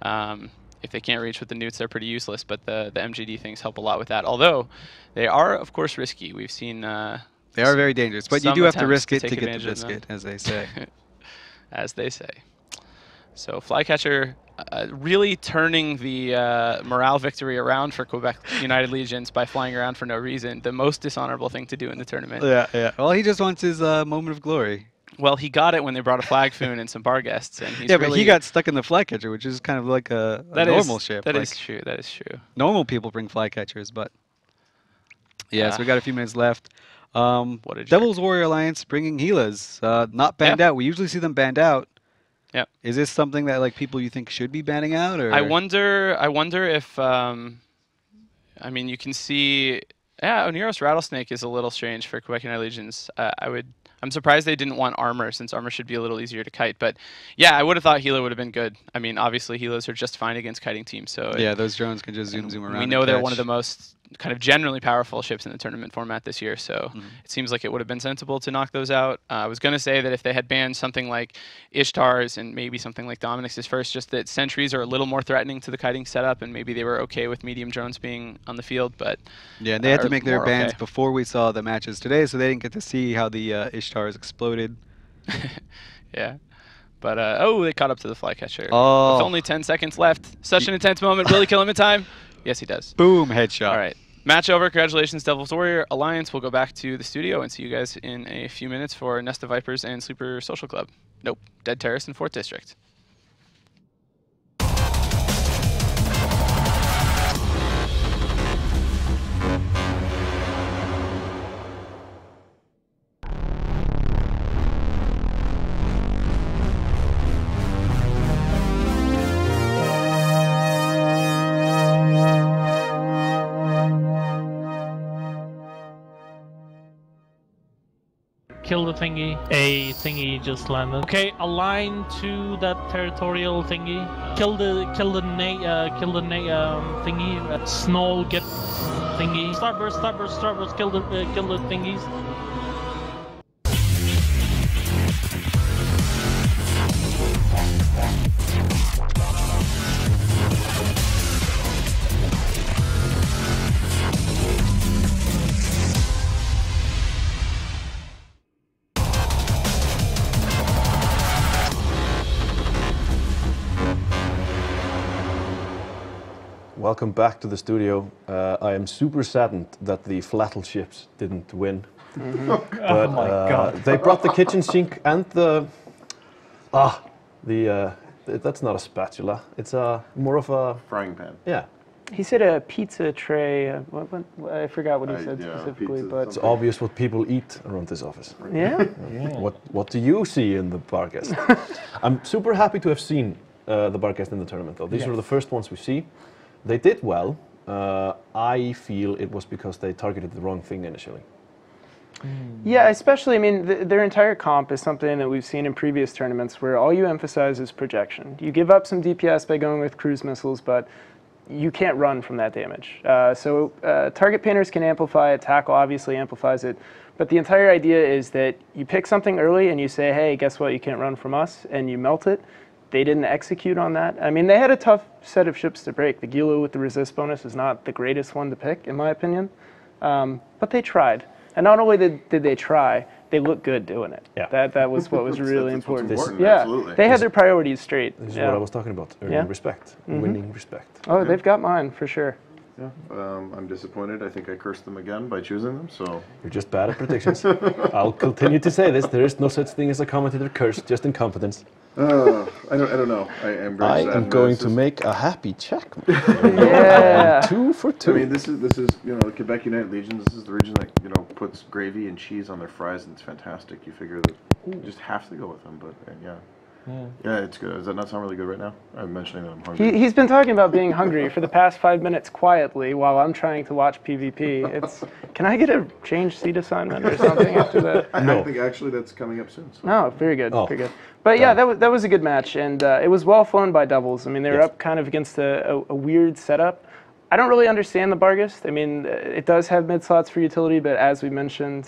If they can't reach with the newts, they're pretty useless, but the MGD things help a lot with that. Although, they are, of course, risky. We've seen... they are very dangerous, but you do have to risk it to get the biscuit, as they say. As they say. So Flycatcher really turning the morale victory around for Quebec United Legions by flying around for no reason. The most dishonorable thing to do in the tournament. Yeah. Well, he just wants his moment of glory. Well, he got it when they brought a flag foon and some bar guests, and he's but he got stuck in the Flycatcher, which is kind of like a normal ship. That is true. That is true. Normal people bring Flycatchers, but yeah. So we got a few minutes left. What a Devil's Warrior Alliance bringing Gilas, not banned out. We usually see them banned out. Yeah. Is this something that like people you think should be banning out, or? I wonder if I mean, you can see. Yeah, Onero's Rattlesnake is a little strange for Quebec United Legions. I'm surprised they didn't want armor, since armor should be a little easier to kite. But yeah, I would have thought Gila would have been good. I mean, obviously Gilas are just fine against kiting teams. So yeah, those drones can just zoom around. We know they're one of the most kind of generally powerful ships in the tournament format this year. So it seems like it would have been sensible to knock those out. I was going to say that if they had banned something like Ishtar's and maybe something like Dominic's first, just that sentries are a little more threatening to the kiting setup, and maybe they were okay with medium drones being on the field. But yeah, and they had to make their bans before we saw the matches today, so they didn't get to see how the Ishtars exploded. Yeah. But, oh, they caught up to the Flycatcher. Oh. With only 10 seconds left. Such an intense moment. Will he kill him in time? Yes, he does. Boom, headshot. All right. Match over. Congratulations, Devil's Warrior Alliance. We'll go back to the studio and see you guys in a few minutes for Nest of Vipers and Sleeper Social Club. Nope. Dead Terrace in 4th District. Kill the thingy. A thingy just landed. Okay, align to that territorial thingy. Kill the thingy. Snow get thingy. Starburst. Kill the thingies. Welcome back to the studio. I am super saddened that the flattle ships didn't win. But oh my God. They brought the kitchen sink and that's not a spatula. It's more of a frying pan. Yeah. He said a pizza tray. I forgot what he said specifically, but it's obvious what people eat around this office. Yeah. What do you see in the bar guest? I'm super happy to have seen the bar guest in the tournament, though. These were the first ones we see. They did well. I feel it was because they targeted the wrong thing initially. Yeah, especially, I mean, their entire comp is something that we've seen in previous tournaments where all you emphasize is projection. You give up some DPS by going with cruise missiles, but you can't run from that damage. So target painters can amplify it, tackle obviously amplifies it, but the entire idea is that you pick something early and you say, hey, guess what, you can't run from us, and you melt it. They didn't execute on that. I mean, they had a tough set of ships to break. The Gila with the resist bonus is not the greatest one to pick, in my opinion, but they tried. And not only did they try, they looked good doing it. Yeah. That was what was really important. Yeah, absolutely. They had their priorities straight. This is what I was talking about, earning respect, winning respect. Oh, they've got mine, for sure. Yeah, I'm disappointed. I think I cursed them again by choosing them, so... You're just bad at predictions. I'll continue to say this. There is no such thing as a commentator curse, just incompetence. I don't know. I am very sad. I am going to make a happy check. Yeah. 2 for 2. I mean, this is the Quebec United Legion. This is the region that puts gravy and cheese on their fries, and it's fantastic. You figure that you just have to go with them, but yeah. Yeah, it's good. Does that not sound really good right now? I'm mentioning that I'm hungry. He's been talking about being hungry for the past 5 minutes quietly while I'm trying to watch PvP. Can I get a change seat assignment or something after that? I think actually that's coming up soon. So. Oh, very good, very good. But yeah, that was a good match, and it was well flown by Devils. I mean, they were up kind of against a weird setup. I don't really understand the Bargist. I mean, it does have mid slots for utility, but as we mentioned,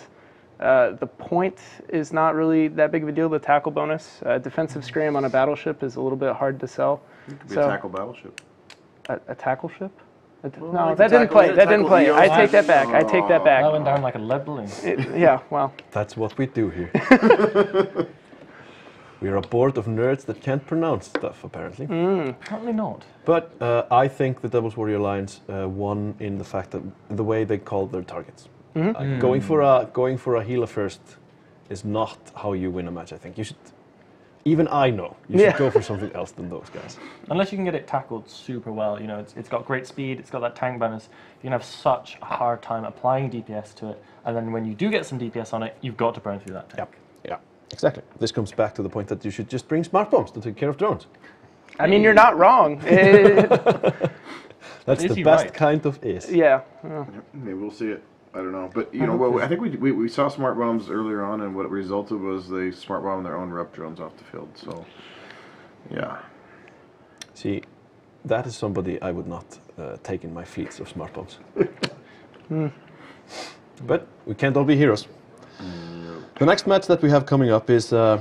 The point is not really that big of a deal, the tackle bonus. Defensive scram on a battleship is a little bit hard to sell. It could be a tackle battleship. A tackle ship? Well, No, like that didn't play. That didn't play. I take that back. I take that back. That went down like a lead balloon. Yeah, well. That's what we do here. We're a board of nerds that can't pronounce stuff, apparently. Apparently not. But I think the Devil's Warrior Alliance won in the fact that the way they called their targets. Going for a healer first is not how you win a match. I think you should. Even I know you should go for something else than those guys. Unless you can get it tackled super well, you know, it's got great speed, it's got that tank bonus. You can have such a hard time applying DPS to it, and then when you do get some DPS on it, you've got to burn through that tank. Yeah, exactly. This comes back to the point that you should just bring smart bombs to take care of drones. I mean, you're not wrong. That's the best kind of is. Yeah. Maybe we'll see it. I don't know, but you know, I think we saw smart bombs earlier on, and what it resulted was they smart bomb their own rep drones off the field. So, yeah. See, that is somebody I would not take in my fleets of smart bombs. But we can't all be heroes. The next match that we have coming up is the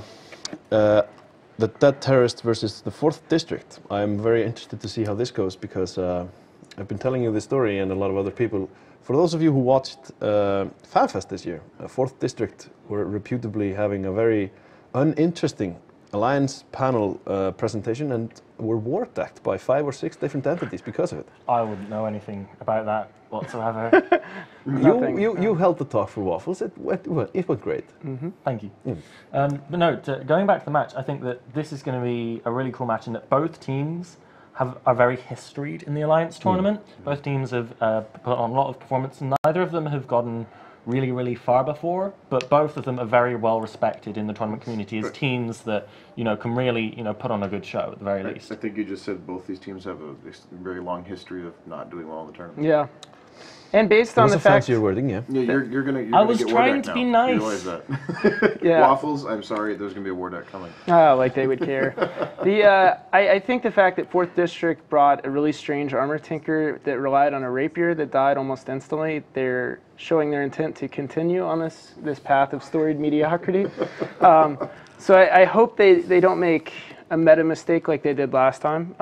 Dead Terrorist versus the 4th District. I'm very interested to see how this goes because I've been telling you this story and a lot of other people. For those of you who watched FanFest this year, 4th District were reputably having a very uninteresting Alliance panel presentation and were war attacked by 5 or 6 different entities because of it. I wouldn't know anything about that whatsoever. You held the talk for Waffles. It went great. Thank you. But no, going back to the match, I think that this is going to be a really cool match in that both teams are very historied in the Alliance tournament. Both teams have put on a lot of performance, and neither of them have gotten really, really far before, but both of them are very well respected in the tournament community as teams that, you know, can really, you know, put on a good show at the very least. I think you just said both these teams have a very long history of not doing well in the tournament. Yeah. And based on the fact, fancier wording, yeah. You're gonna I was get trying War to Deck be now. nice. You realize that. Yeah. Waffles, I'm sorry, there's gonna be a War Deck coming. oh, like they would care. I think the fact that 4th District brought a really strange armor tinker that relied on a rapier that died almost instantly, they're showing their intent to continue on this path of storied mediocrity. So I hope they don't make a meta mistake like they did last time.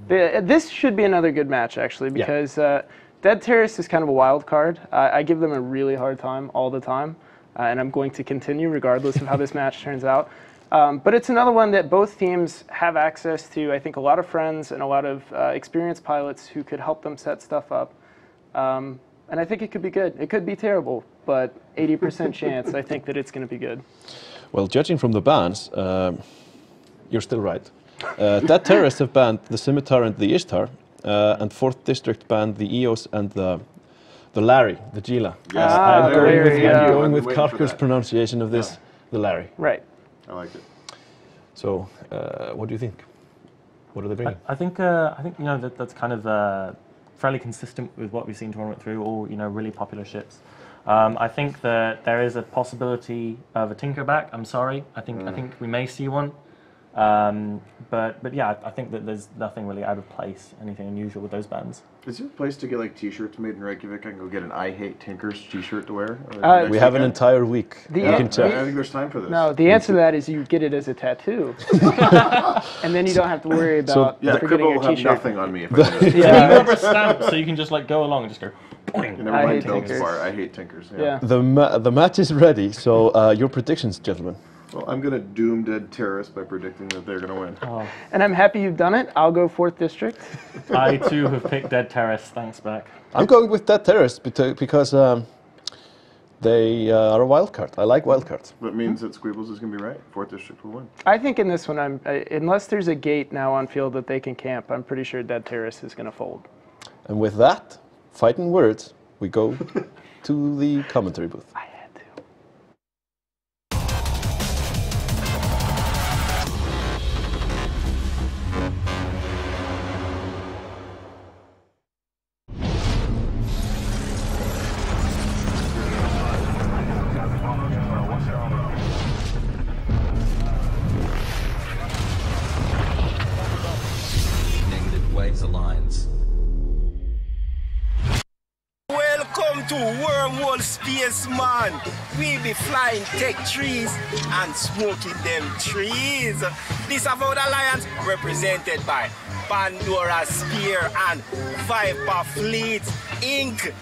This should be another good match, actually, because Dead Terrorist is kind of a wild card. I give them a really hard time all the time, and I'm going to continue regardless of how this match turns out. But it's another one that both teams have access to, I think, a lot of friends and a lot of experienced pilots who could help them set stuff up. And I think it could be good. It could be terrible, but 80% chance I think that it's going to be good. Well, judging from the bans, you're still right. Dead Terrorists have banned the Scimitar and the Ishtar, and 4th District banned the EOS and the Larry, the Gila. Yes. I'm Larry, going with waiting for Karkur's that. pronunciation of this, the Larry. Right. I like it. So, what do you think? What are they bringing? I think you know that's kind of fairly consistent with what we've seen tournament through, all, you know, really popular ships. I think that there is a possibility of a tinker back. I'm sorry. I think we may see one. But yeah, I think that there's nothing really out of place, anything unusual with those bans. Is there a place to get like T-shirts made in Reykjavik? I can go get an "I Hate Tinkers" T-shirt to wear. We have an entire week. The- You Yeah. can check. I think there's time for this. No, the answer to that is you get it as a tattoo, and then you don't have to worry about Yeah, the forgetting cripple your will have T-shirt. nothing on me if I do this. You Yeah. rubber stamp, so you can just like go along and just go. Boing. Never I mind hate Bill's tinkers. bar. I hate tinkers. Yeah. The match is ready, so your predictions, gentlemen. Well, I'm gonna doom Dead Terrorists by predicting that they're gonna win. And I'm happy you've done it. I'll go 4th District. I too have picked Dead Terrorists. Thanks, back. I'm going with Dead Terrorists because they are a wild card. I like wild cards. That means that Squeebles is gonna be right. 4th District will win. I think in this one, unless there's a gate now on field that they can camp, I'm pretty sure Dead Terrorist is going to fold. And with that, fighting words, we go to the commentary booth. I had to. Negative Waves Alliance. Welcome Welcome to Wormhole Space, man. We be flying tech trees and smoking them trees. This Avowed Alliance represented by Pandora Spear and Viper Fleet Inc.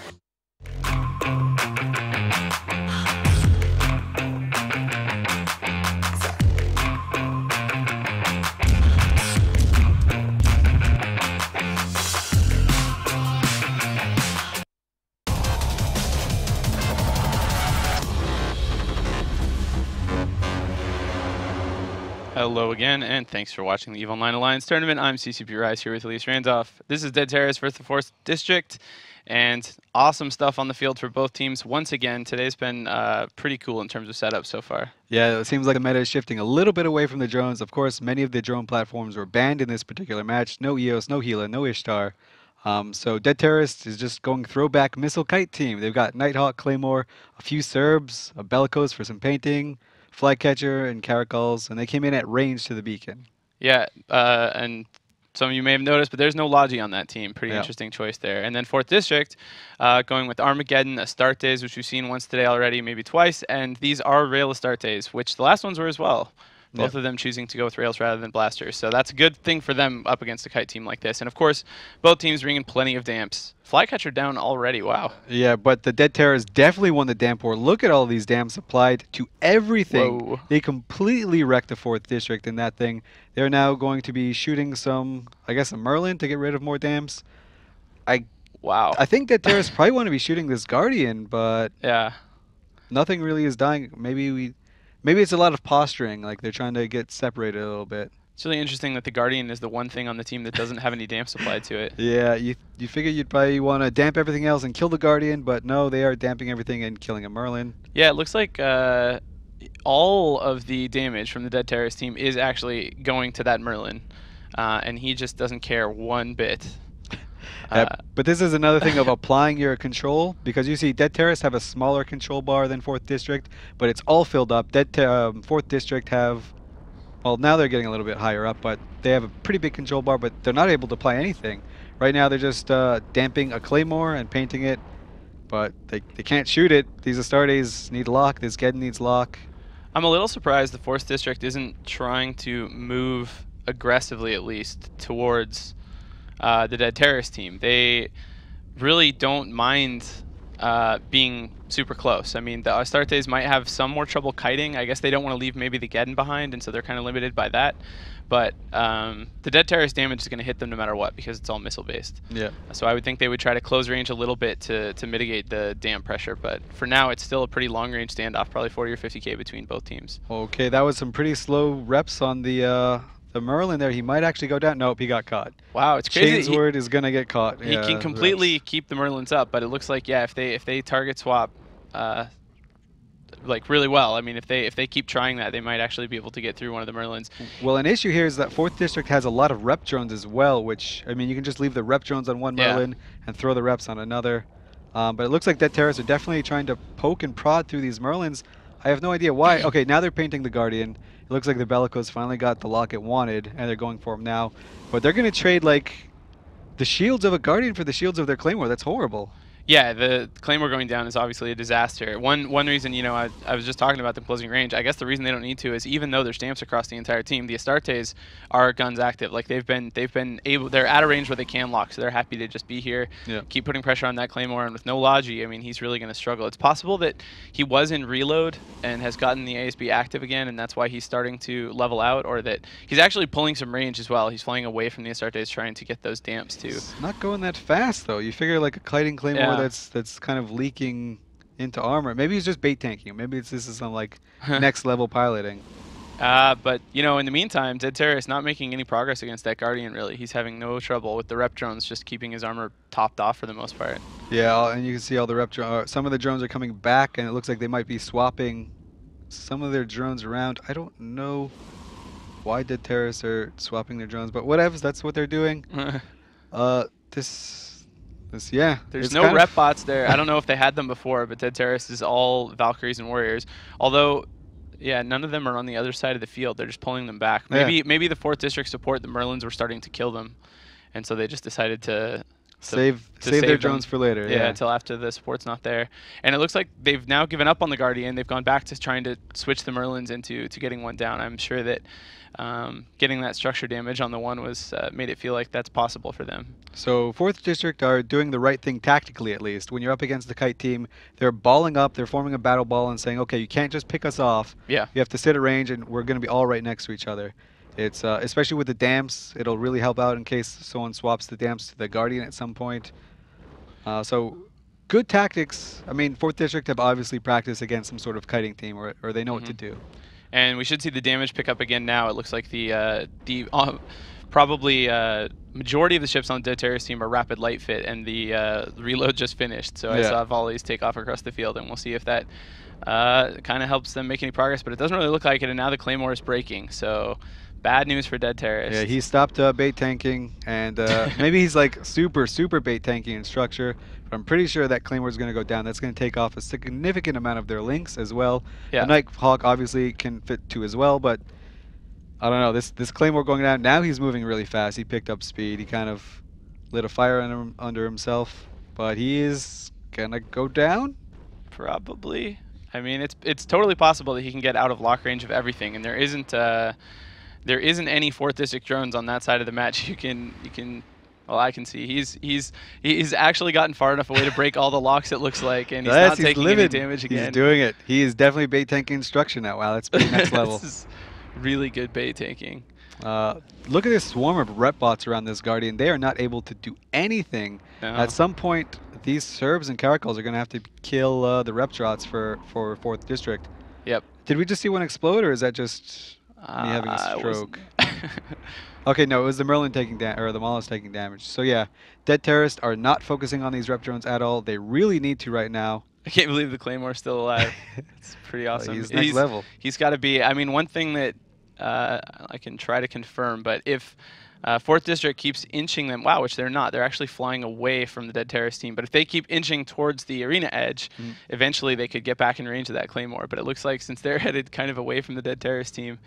Hello again, and thanks for watching the EVE Online Alliance Tournament. I'm CCP Rise here with Elise Randolph. This is Dead Terrace versus the 4th District, and awesome stuff on the field for both teams. Once again, today's been pretty cool in terms of setup so far. Yeah, it seems like the meta is shifting a little bit away from the drones. Of course, many of the drone platforms were banned in this particular match. No EOS, no Gila, no Ishtar. So Dead Terrorist is just going throwback missile kite team. They've got Nighthawk, Claymore, a few Serbs, a Bellicose for some painting, Flycatcher and Caracols, and they came in at range to the beacon. Yeah, and some of you may have noticed, but there's no Logi on that team. Pretty interesting choice there. And then 4th District, going with Armageddon, Astartes, which we've seen once today already, maybe twice, and these are Rail Astartes, which the last ones were as well. Both of them choosing to go with Rails rather than Blasters. So that's a good thing for them up against a kite team like this. And of course, both teams bringing plenty of damps. Flycatcher down already, wow. Yeah, but the Dead Terrors definitely won the damp war. Look at all these damps applied to everything. Whoa. They completely wrecked the 4th District in that thing. They're now going to be shooting some, I guess, a Merlin to get rid of more damps. Wow. I think Dead Terrors probably want to be shooting this Guardian, but nothing really is dying. Maybe it's a lot of posturing, like they're trying to get separated a little bit. It's really interesting that the Guardian is the one thing on the team that doesn't have any damps applied to it. Yeah, you figure you'd probably want to damp everything else and kill the Guardian, but no, they are damping everything and killing a Merlin. Yeah, it looks like all of the damage from the Dead Terrorist team is actually going to that Merlin, and he just doesn't care one bit. But this is another thing of applying your control, because you see Dead Terrorists have a smaller control bar than 4th District, but it's all filled up. 4th District have, well, now they're getting a little bit higher up, but they have a pretty big control bar, but they're not able to apply anything. Right now they're just damping a Claymore and painting it, but they can't shoot it. These Astartes need lock, this Geddon needs lock. I'm a little surprised the 4th District isn't trying to move aggressively, at least, towards the Dead Terrorist team. They really don't mind being super close. I mean, the Astartes might have some more trouble kiting. I guess they don't want to leave maybe the Geddon behind, and so they're kind of limited by that. But the Dead Terrorist damage is going to hit them no matter what, because it's all missile-based. Yeah. So I would think they would try to close range a little bit to mitigate the damp pressure. But for now, it's still a pretty long-range standoff, probably 40 or 50K between both teams. Okay, that was some pretty slow reps on the Merlin there. He might actually go down. Nope, he got caught. Wow, it's crazy. Chainsword is going to get caught. He can completely keep the Merlins up, but it looks like, yeah, if they target swap like really well, I mean, if they keep trying that, they might actually be able to get through one of the Merlins. Well, an issue here is that 4th District has a lot of rep drones as well, which, I mean, you can just leave the rep drones on one Merlin and throw the reps on another. But it looks like Dead Terrorists are definitely trying to poke and prod through these Merlins. I have no idea why. Okay, now they're painting the Guardian. It looks like the Bellicose finally got the lock it wanted, and they're going for him now. But they're going to trade, like, the shields of a Guardian for the shields of their Claymore. That's horrible. Yeah, the Claymore going down is obviously a disaster. One reason, you know, I was just talking about them closing range. I guess the reason they don't need to is even though there's stamps across the entire team, the Astartes are guns active. Like they've been able, they're at a range where they can lock, so they're happy to just be here, keep putting pressure on that Claymore. And with no Logi, I mean, he's really going to struggle. It's possible that he was in reload and has gotten the ASB active again, and that's why he's starting to level out, or that he's actually pulling some range as well. He's flying away from the Astartes, trying to get those damps too. It's not going that fast though. You figure like a kiting Claymore that's kind of leaking into armor. Maybe he's just bait tanking. Maybe this is some like next level piloting. But you know, in the meantime, Dead Terror is not making any progress against that Guardian. Really, he's having no trouble with the rep drones, just keeping his armor topped off for the most part. Yeah, and you can see all the rep drones. Some of the drones are coming back, and it looks like they might be swapping some of their drones around. I don't know why Dead Terrorists are swapping their drones, but whatever. That's what they're doing. Yeah. There's no rep bots there. I don't know if they had them before, but Dead Terrorist is all Valkyries and Warriors. Although, yeah, none of them are on the other side of the field. They're just pulling them back. Maybe the 4th District support, the Merlins were starting to kill them, and so they just decided to Save their drones for later. Yeah, until after the support's not there. And it looks like they've now given up on the Guardian. They've gone back to trying to switch the Merlins into getting one down. I'm sure that getting that structure damage on the one was made it feel like that's possible for them. So 4th District are doing the right thing tactically, at least. When you're up against the Kite team, they're balling up, they're forming a battle ball and saying, okay, you can't just pick us off. Yeah. You have to sit at range, and we're going to be all right next to each other. It's especially with the dams, it'll really help out in case someone swaps the dams to the Guardian at some point. So good tactics. I mean, 4th District have obviously practiced against some sort of kiting team, or they know what to do. And we should see the damage pick up again now. It looks like the probably majority of the ships on Dead Terrace team are rapid light fit, and the reload just finished. So I saw volleys take off across the field, and we'll see if that kind of helps them make any progress. But it doesn't really look like it, and now the Claymore is breaking. So bad news for Dead Terrace. Yeah, he stopped bait tanking, and maybe he's like super bait tanking in structure. But I'm pretty sure that Claymore is going to go down. That's going to take off a significant amount of their links as well. Yeah. The Nighthawk obviously can fit 2 as well, but I don't know. This Claymore going down, now he's moving really fast. He picked up speed. He kind of lit a fire under himself, but he is going to go down? Probably. I mean, it's totally possible that he can get out of lock range of everything, and there isn't any 4th District drones on that side of the match. You can well, I can see he's actually gotten far enough away to break all the locks, it looks like, and he's not taking any damage again. He's doing it. He is definitely bait tanking instruction now. Wow, that's pretty next level. This is really good bait tanking. Look at this swarm of rep bots around this Guardian. They are not able to do anything. No. At some point, these Serbs and Caracals are going to have to kill the rep shots for 4th District. Yep. Did we just see one explode, or is that just me having a stroke? Okay, no, it was the Merlin taking or the Maulus taking damage. So yeah, Dead Terrorists are not focusing on these rep drones at all. They really need to right now. I can't believe the Claymore's still alive. It's pretty awesome. He's next level. He's got to be. I mean, one thing that I can try to confirm, but if 4th District keeps inching them, wow, which they're not. They're actually flying away from the Dead Terrace team. But if they keep inching towards the arena edge, eventually they could get back in range of that Claymore. But it looks like since they're headed kind of away from the Dead Terrace team,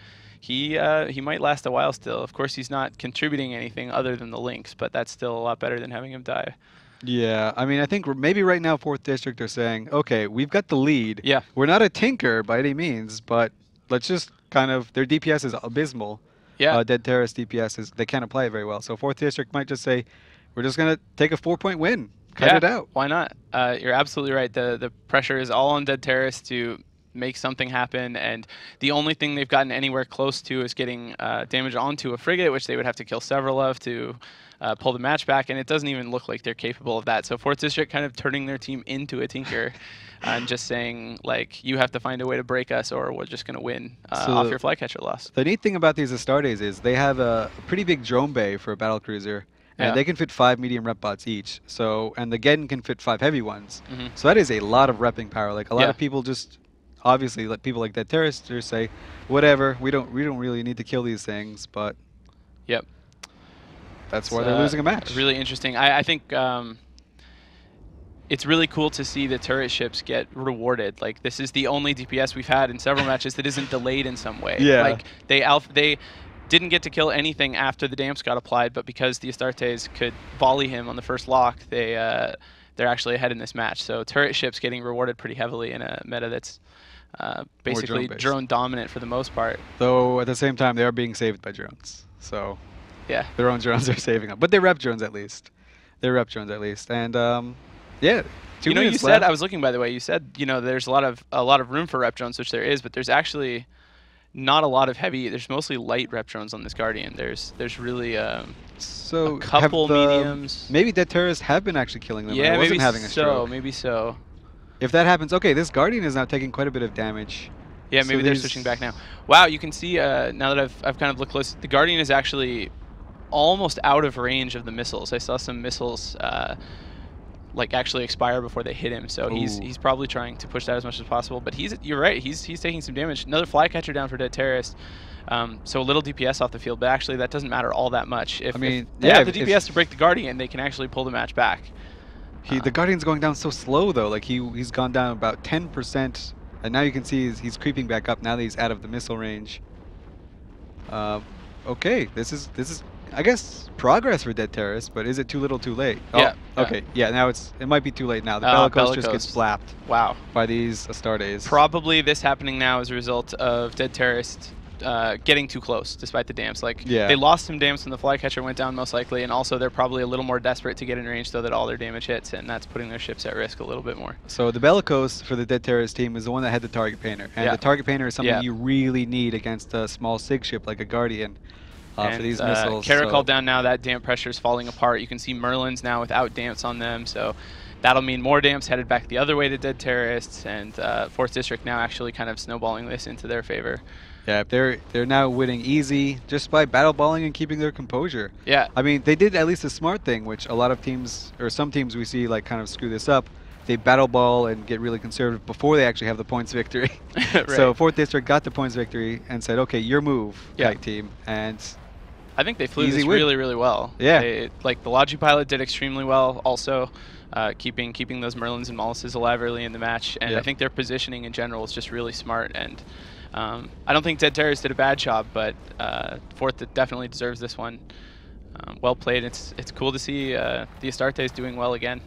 he might last a while still. Of course, he's not contributing anything other than the links, but that's still a lot better than having him die. Yeah, I mean, I think maybe right now 4th District are saying, okay, we've got the lead. Yeah. We're not a tinker by any means, but let's just kind of, their DPS is abysmal. Yeah. Dead Terrace DPS they can't apply it very well. So 4th District might just say, we're just going to take a 4-point win. Cut it out. Why not? You're absolutely right. The pressure is all on Dead Terrace to make something happen, and the only thing they've gotten anywhere close to is getting damage onto a frigate, which they would have to kill several of to pull the match back, and it doesn't even look like they're capable of that. So 4th District kind of turning their team into a tinker and just saying, like, you have to find a way to break us or we're just going to win off your flycatcher loss. The neat thing about these Astartes is they have a pretty big drone bay for a battlecruiser, and they can fit 5 medium rep bots each. So, and the Geddon can fit 5 heavy ones. So that is a lot of repping power. Like, a lot of people just obviously, like people like Dead Terrace say, whatever, we don't really need to kill these things, but yep, that's why they're losing a match. Really interesting. I think it's really cool to see the turret ships get rewarded. Like, this is the only DPS we've had in several matches that isn't delayed in some way. Yeah. Like they didn't get to kill anything after the damps got applied, but because the Astartes could volley him on the first lock, they're actually ahead in this match. So turret ships getting rewarded pretty heavily in a meta that's basically drone dominant for the most part. Though at the same time, they are being saved by drones. So yeah, their own drones are saving them. But they rep drones at least. And yeah. You know, you said, I was looking, by the way, you said, you know, there's a lot of room for rep drones, which there is, but there's actually not a lot of heavy. There's mostly light rep drones on this Guardian. There's really a couple mediums. Maybe Dead Terrorists have been actually killing them. Yeah, maybe having a stroke. Maybe so. If that happens, okay, this Guardian is now taking quite a bit of damage. Yeah, maybe they're switching back now. Wow, you can see now that I've kind of looked close, the Guardian is actually almost out of range of the missiles. I saw some missiles like actually expire before they hit him, so he's probably trying to push that as much as possible. But you're right, he's taking some damage. Another flycatcher down for Dead Terrorist. So a little DPS off the field, but actually that doesn't matter all that much. If they have the DPS to break the Guardian, they can actually pull the match back. The Guardian's going down so slow though. Like he's gone down about 10%, and now you can see he's creeping back up now that he's out of the missile range. Okay, this is I guess progress for Dead Terrorist, but is it too little, too late? Yeah. Oh, Okay, yeah, now it might be too late now. The Bellicose just gets Bellicose. flapped Wow. by these Astartes. Probably this happening now as a result of Dead Terrorist getting too close, despite the damps. Like, they lost some damps when the Flycatcher went down, most likely, and also they're probably a little more desperate to get in range so that all their damage hits, and that's putting their ships at risk a little bit more. So the Bellicose for the Dead Terrorist team is the one that had the target painter, and the target painter is something you really need against a small SIG ship like a Guardian. For these missiles. Caracol down now, that damp pressure is falling apart. You can see Merlins now without damps on them, so that'll mean more damps headed back the other way to Dead Terrorists, and 4th District now actually kind of snowballing this into their favor. Yeah, they're now winning easy just by battle balling and keeping their composure. Yeah. I mean, they did at least a smart thing, which a lot of teams, or some teams we see like kind of screw this up. They battle ball and get really conservative before they actually have the points victory. Right. So 4th District got the points victory and said, okay, your move, kite team. And I think they flew this really, really well. Yeah. Like the Logi pilot did extremely well also, keeping those Merlins and Molluses alive early in the match. And I think their positioning in general is just really smart. And I don't think Dead Terrorists did a bad job, but 4th definitely deserves this one. Well played. It's cool to see the Astartes doing well again.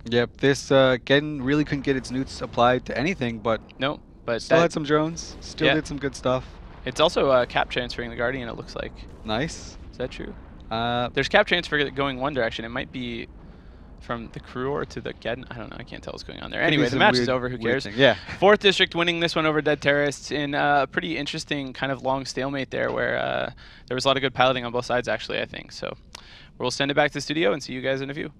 Yep, this Geddon really couldn't get its newts applied to anything, but no, but still had some drones, still did some good stuff. It's also cap transferring the Guardian, it looks like. Nice. Is that true? There's cap transfer going one direction. It might be from the crew or to the Geddon. I don't know. I can't tell what's going on there. Anyway, the match is over. Who cares? Yeah. 4th District winning this one over Dead Terrorists in a pretty interesting kind of long stalemate there where there was a lot of good piloting on both sides, actually, I think. So we'll send it back to the studio and see you guys in a few.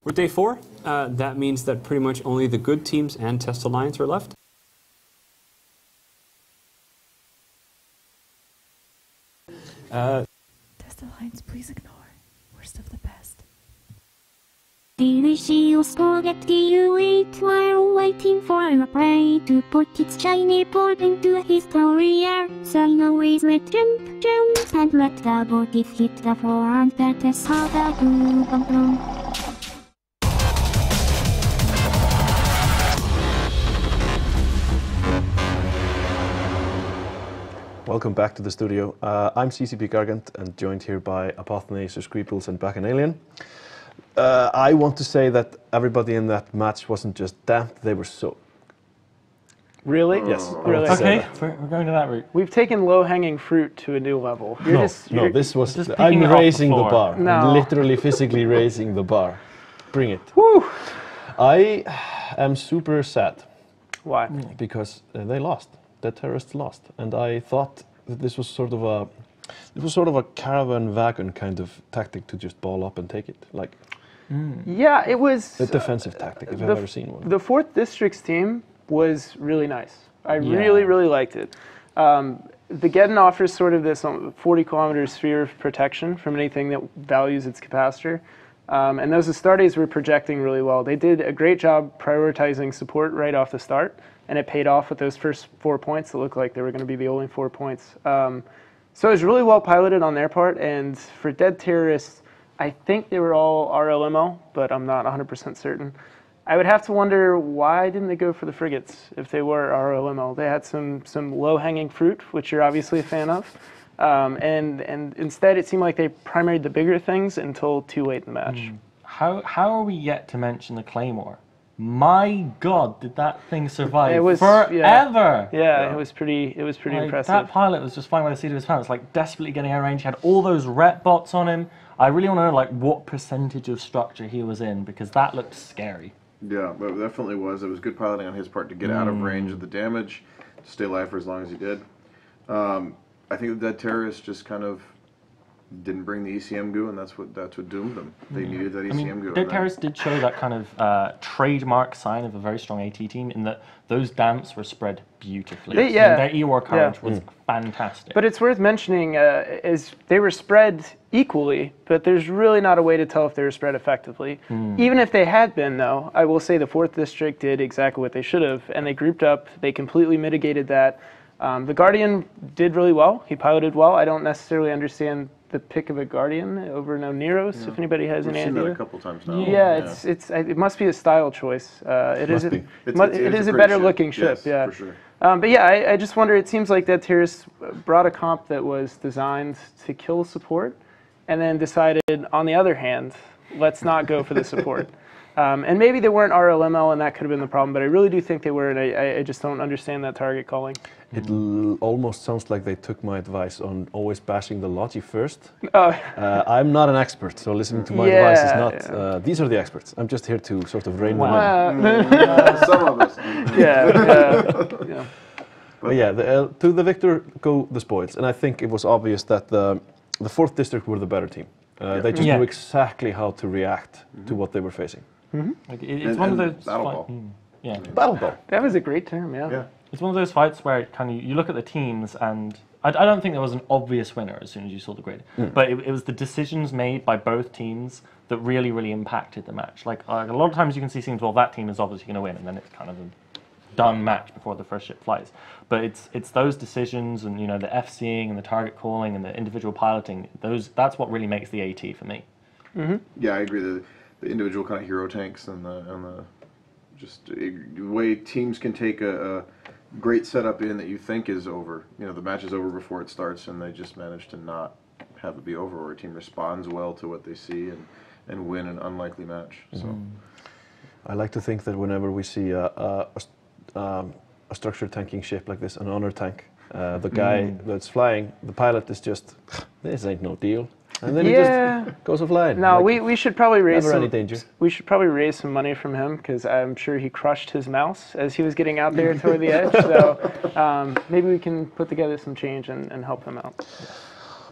We're day 4. That means that pretty much only the good teams and Test Alliance are left. Test Alliance, please ignore. Worst of the best. Delicious spaghetti you eat while waiting for a prey to put its shiny paw into his career. So you always let jump and let the body hit the floor, and that is how the glue comes from. Welcome back to the studio. I'm CCP Gargant and joined here by Apothenacer, Screeples and Bacchanalian. I want to say that everybody in that match wasn't just damped, they were soaked. Really? Yes. Really? Okay, we're going to that route. We've taken low-hanging fruit to a new level. No, this was... just I'm picking it off the raising the floor. bar. No. I'm literally physically raising the bar. Bring it. Woo! I am super sad Why? because they lost. The terrorists lost, and I thought that this was sort of a caravan wagon kind of tactic to just ball up and take it, like Yeah, it was a defensive tactic if I've ever seen one. The 4th District's team was really nice. I really liked it. The Geddon offers sort of this 40-kilometer sphere of protection from anything that values its capacitor. And those Astartes were projecting really well. They did a great job prioritizing support right off the start, and it paid off with those first 4 points that looked like they were going to be the only 4 points. So it was really well piloted on their part, and for Dead Terrorists, I think they were all RLMO, but I'm not 100% certain. I would have to wonder, why didn't they go for the frigates if they were RLMO? They had some low-hanging fruit, which you're obviously a fan of. And instead, it seemed like they primaried the bigger things until too late in the match. How are we yet to mention the Claymore? My God, did that thing survive It was forever? Yeah, it was pretty impressive. That pilot was just flying by the seat of his pants, like desperately getting out of range. He had all those rep bots on him. I really want to know like what percentage of structure he was in, because that looked scary. Yeah, but it definitely was. It was good piloting on his part to get out of range of the damage, to stay alive for as long as he did. I think the Dead Terrorists just kind of didn't bring the ECM goo, and that's what doomed them. They needed that ECM goo. Dead Terrace did show that kind of trademark sign of a very strong AT team in that those damps were spread beautifully. Their E-War coverage was fantastic. But it's worth mentioning is they were spread equally, but there's really not a way to tell if they were spread effectively. Even if they had been, though, I will say the 4th District did exactly what they should have, and they grouped up. They completely mitigated that. The Guardian did really well. He piloted well. I don't necessarily understand the pick of a Guardian over no Neros, if anybody has any idea. We've seen that a couple times now. Yeah, it must be a style choice. It is a better looking ship. Yes, yeah, for sure. But yeah, I just wonder. It seems like Dead Terrace brought a comp that was designed to kill support, and then decided, on the other hand, let's not go for the support. And maybe they weren't RLML, and that could have been the problem. But I really do think they were, and I just don't understand that target calling. It almost sounds like they took my advice on always bashing the Logi first. I'm not an expert, so listening to my advice is not. These are the experts. I'm just here to sort of rein them in. Some of us. Yeah. But yeah, to the victor go the spoils, and I think it was obvious that the 4th District were the better team. They just knew exactly how to react to what they were facing. Like it's one of those Battle Ball. Battle Ball. That was a great term. Yeah. It's one of those fights where you look at the teams, and I don't think there was an obvious winner as soon as you saw the grid, but it was the decisions made by both teams that really, really impacted the match. Like a lot of times you can see teams, well, that team is obviously going to win, and then it's kind of a done match before the first ship flies. But it's those decisions, and the FCing and the target calling and the individual piloting. That's what really makes the AT for me. Yeah, I agree. The individual kind of hero tanks and the just the way teams can take a great setup in that you think is over. The match is over before it starts, and they just manage to not have it be over, or a team responds well to what they see and win an unlikely match. So, I like to think that whenever we see a structured tanking ship like this, an honor tank, the guy that's flying, the pilot is just, this ain't no deal. And then he just goes offline. No, we should probably raise any danger. We should probably raise some money from him, because I'm sure he crushed his mouse as he was getting out there toward the edge. So maybe we can put together some change and help him out.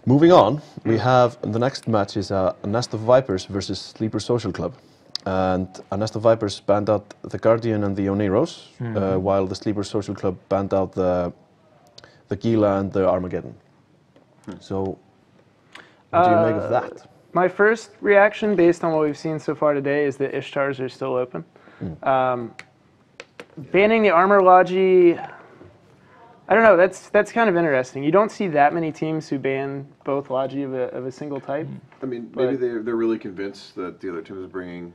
Moving on, we have the next match is a Nest of Vipers versus Sleeper Social Club. And a Nest of Vipers banned out the Guardian and the Oneros, while the Sleeper Social Club banned out the Gila and the Armageddon. So, what do you make of that? My first reaction, based on what we've seen so far today, is that Ishtars are still open. Banning the Armor Logi, I don't know, that's kind of interesting. You don't see that many teams who ban both Logi of a single type. I mean, maybe they're really convinced that the other team is bringing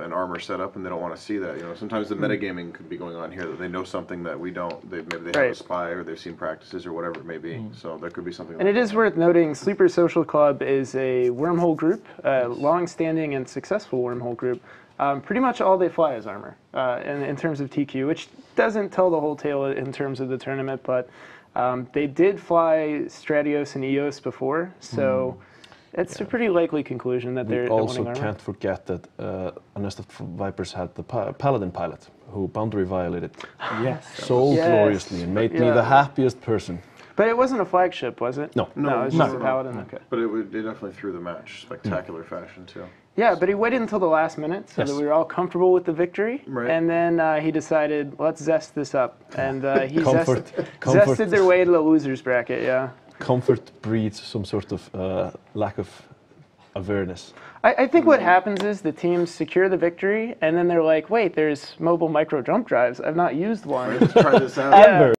an armor setup, and they don't want to see that. Sometimes the metagaming could be going on here, that they know something that we don't. Maybe they have a spy, or they've seen practices, or whatever it may be. So there could be something. And it is worth noting, Sleeper Social Club is a wormhole group, a long-standing and successful wormhole group. Pretty much all they fly is armor in terms of TQ, which doesn't tell the whole tale in terms of the tournament, but they did fly Stratios and Eos before, so it's a pretty likely conclusion that they're also winning armor. Can't forget that a Nest of Vipers had the Paladin pilot who boundary violated so gloriously and made me the happiest person. But it wasn't a flagship, was it? No. No, it was just a Paladin. Okay. But it definitely threw the match spectacular fashion too. Yeah, but he waited until the last minute so that we were all comfortable with the victory. Right. And then he decided, let's zest this up. And he zested their way to the loser's bracket, Comfort breeds some sort of lack of awareness. I think what happens is the teams secure the victory, and then they're like, wait, there's mobile micro jump drives. I've not used one. Let's try this out.